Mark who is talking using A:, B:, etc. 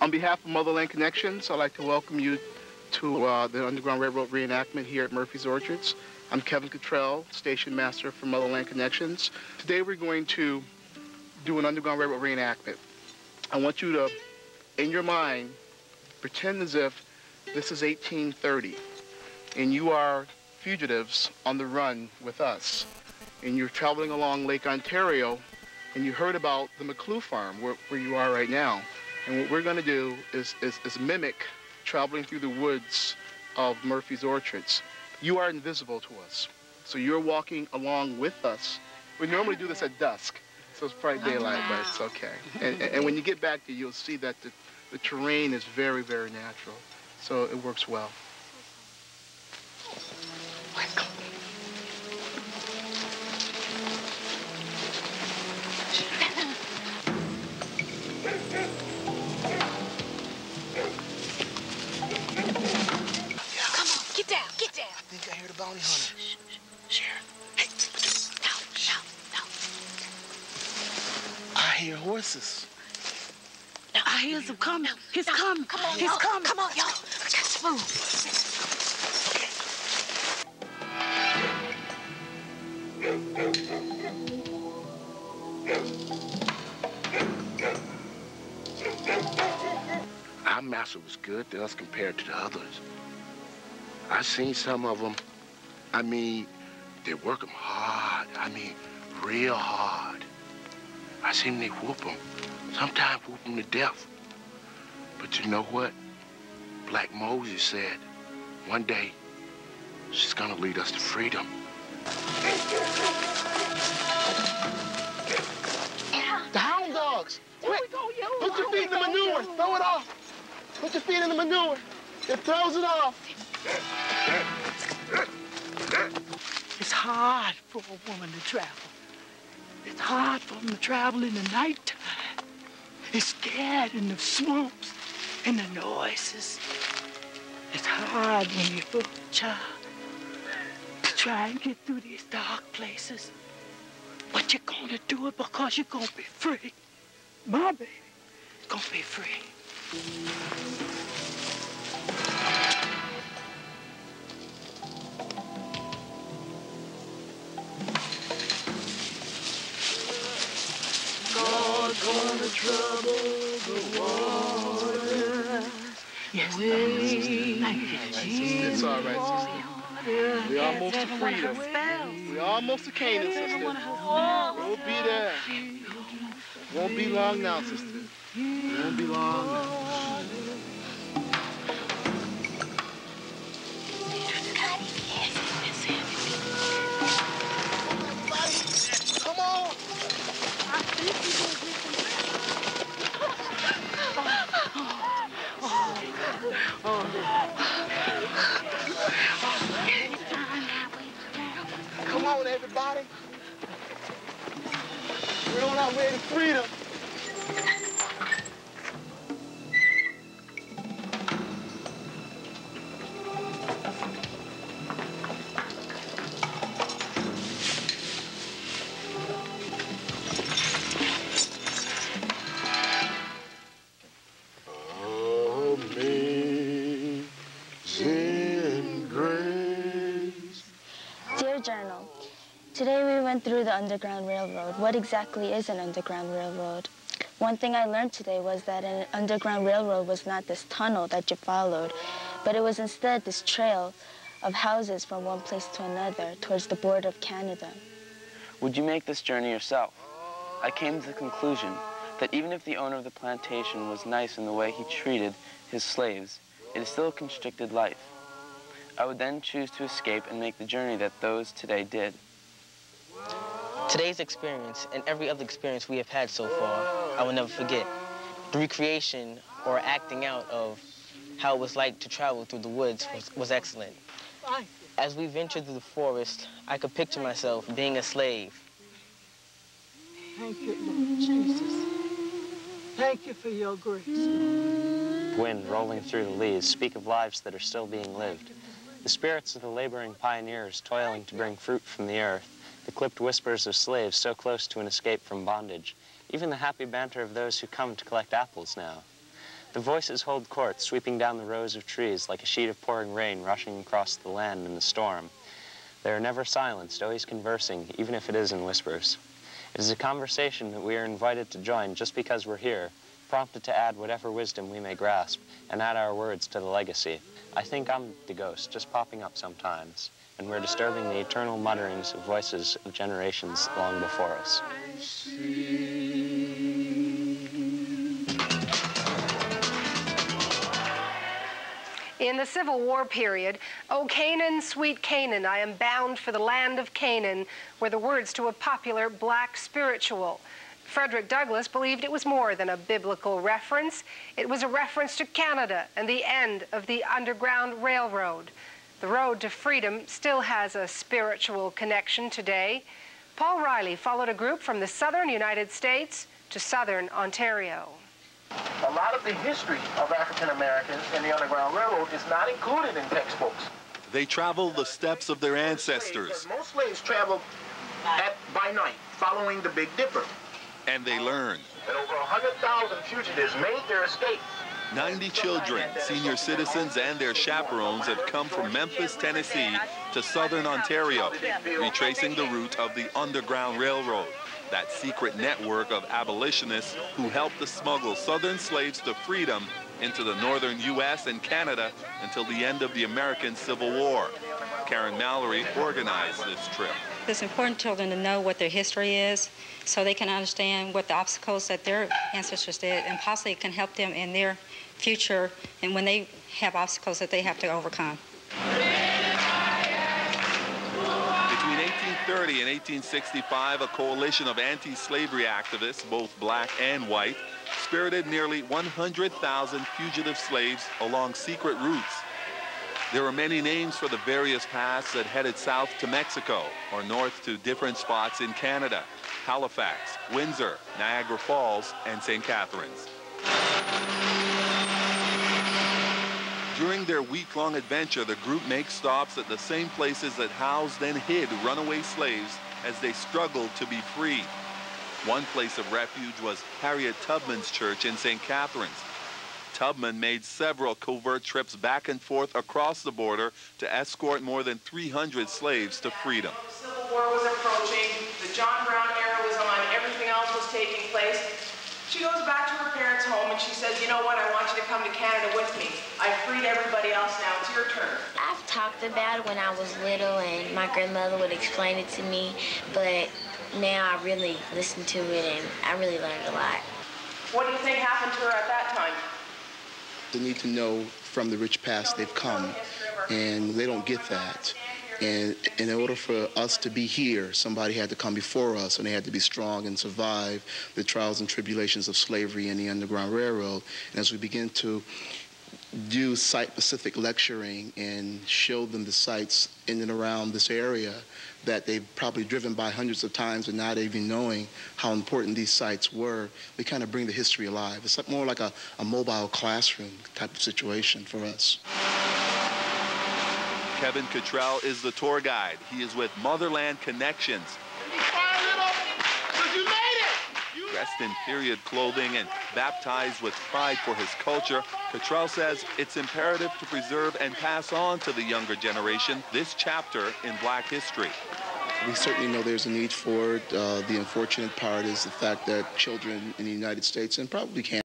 A: On behalf of Motherland Connections, I'd like to welcome you to the Underground Railroad reenactment here at Murphy's Orchards. I'm Kevin Cottrell, Station Master for Motherland Connections. Today we're going to do an Underground Railroad reenactment. I want you to, in your mind, pretend as if this is 1830 and you are fugitives on the run with us. And you're traveling along Lake Ontario and you heard about the McClue farm where you are right now. And what we're going to do is mimic traveling through the woods of Murphy's Orchards. You are invisible to us. So you're walking along with us. We normally do this at dusk, so it's bright daylight, but it's okay. And when you get back there, you'll see that the terrain is very, very natural. So it works well.
B: I think I hear the bounty hunter. Sheriff. Hey, no. I hear horses.
C: No, I hear them coming. He's coming. Come on, he's coming. Come on, y'all. Let's move.
B: Our master was good to us compared to the others. I seen some of them, I mean, they work them hard. I mean, real hard. I seen they whoop them, sometimes whoop them to death. But you know what? Black Moses said, one day, she's gonna lead us to freedom. The hound dogs! Quick! Put your feet in the manure! Throw it off! Put your feet in the manure! It throws it off!
C: It's hard for a woman to travel. It's hard for them to travel in the nighttime. It's scared in the swamps and the noises. It's hard when you're a child to try and get through these dark places. But you're gonna do it because you're gonna be free. My baby is gonna be free. God's gonna trouble the water. Yes,
A: It's all right, sister. We almost to freedom. We almost to Canaan, sister. We'll be there. Won't be long now, sister. Won't be long now.
B: Come on! Come on, everybody. We're on our way to freedom.
D: Journal. Today we went through the Underground Railroad. What exactly is an Underground Railroad? One thing I learned today was that an Underground Railroad was not this tunnel that you followed, but it was instead this trail of houses from one place to another towards the border of Canada.
E: Would you make this journey yourself? I came to the conclusion that even if the owner of the plantation was nice in the way he treated his slaves, it is still a constricted life. I would then choose to escape and make the journey that those today did.
F: Today's experience and every other experience we have had so far, I will never forget. The recreation or acting out of how it was like to travel through the woods was excellent. As we ventured through the forest, I could picture myself being a slave.
C: Thank you, Lord Jesus. Thank you for your grace.
G: Wind rolling through the leaves speak of lives that are still being lived. The spirits of the laboring pioneers toiling to bring fruit from the earth, the clipped whispers of slaves so close to an escape from bondage, even the happy banter of those who come to collect apples now. The voices hold court, sweeping down the rows of trees like a sheet of pouring rain rushing across the land in the storm. They are never silenced, always conversing, even if it is in whispers. It is a conversation that we are invited to join just because we're here, prompted to add whatever wisdom we may grasp, and add our words to the legacy. I think I'm the ghost, just popping up sometimes, and we're disturbing the eternal mutterings of voices of generations long before us.
H: In the Civil War period, "O Canaan, sweet Canaan, I am bound for the land of Canaan," were the words to a popular black spiritual. Frederick Douglass believed it was more than a biblical reference. It was a reference to Canada and the end of the Underground Railroad. The road to freedom still has a spiritual connection today. Paul Riley followed a group from the southern United States to southern Ontario.
I: A lot of the history of African Americans in the Underground Railroad is not included in textbooks.
J: They travel the steps of their ancestors.
I: Most slaves traveled by night, following the Big Dipper.
J: And they learn.
I: And over 100,000 fugitives made their escape.
J: 90 children, senior citizens, and their chaperones have come from Memphis, Tennessee to southern Ontario, retracing the route of the Underground Railroad, that secret network of abolitionists who helped to smuggle southern slaves to freedom into the northern U.S. and Canada until the end of the American Civil War. Karen Mallory organized this trip.
K: It's important for children to know what their history is so they can understand what the obstacles that their ancestors did and possibly can help them in their future and when they have obstacles that they have to overcome.
J: Between 1830 and 1865, a coalition of anti-slavery activists, both black and white, spirited nearly 100,000 fugitive slaves along secret routes. There were many names for the various paths that headed south to Mexico or north to different spots in Canada: Halifax, Windsor, Niagara Falls, and St. Catharines. During their week-long adventure, the group makes stops at the same places that housed and hid runaway slaves as they struggled to be free. One place of refuge was Harriet Tubman's church in St. Catharines. Tubman made several covert trips back and forth across the border to escort more than 300 slaves to freedom.
L: The Civil War was approaching, the John Brown era was on, everything else was taking place. She goes back to her parents' home and she says, "You know what, I want you to come to Canada with me. I've freed everybody else, now it's your turn."
M: I've talked about it when I was little and my grandmother would explain it to me, but now I really listen to it and I really learned a lot.
L: What do you think happened to her at that time?
A: They need to know from the rich past they've come, and they don't get that. And in order for us to be here, somebody had to come before us, and they had to be strong and survive the trials and tribulations of slavery and the Underground Railroad. And as we begin to do site-specific lecturing and show them the sites in and around this area that they've probably driven by hundreds of times and not even knowing how important these sites were, we kind of bring the history alive. It's more like a mobile classroom type of situation for us.
J: Kevin Cottrell is the tour guide. He is with Motherland Connextions. Dressed in period clothing and baptized with pride for his culture, Cottrell says it's imperative to preserve and pass on to the younger generation this chapter in Black history.
A: We certainly know there's a need for it. The unfortunate part is the fact that children in the United States and probably Canada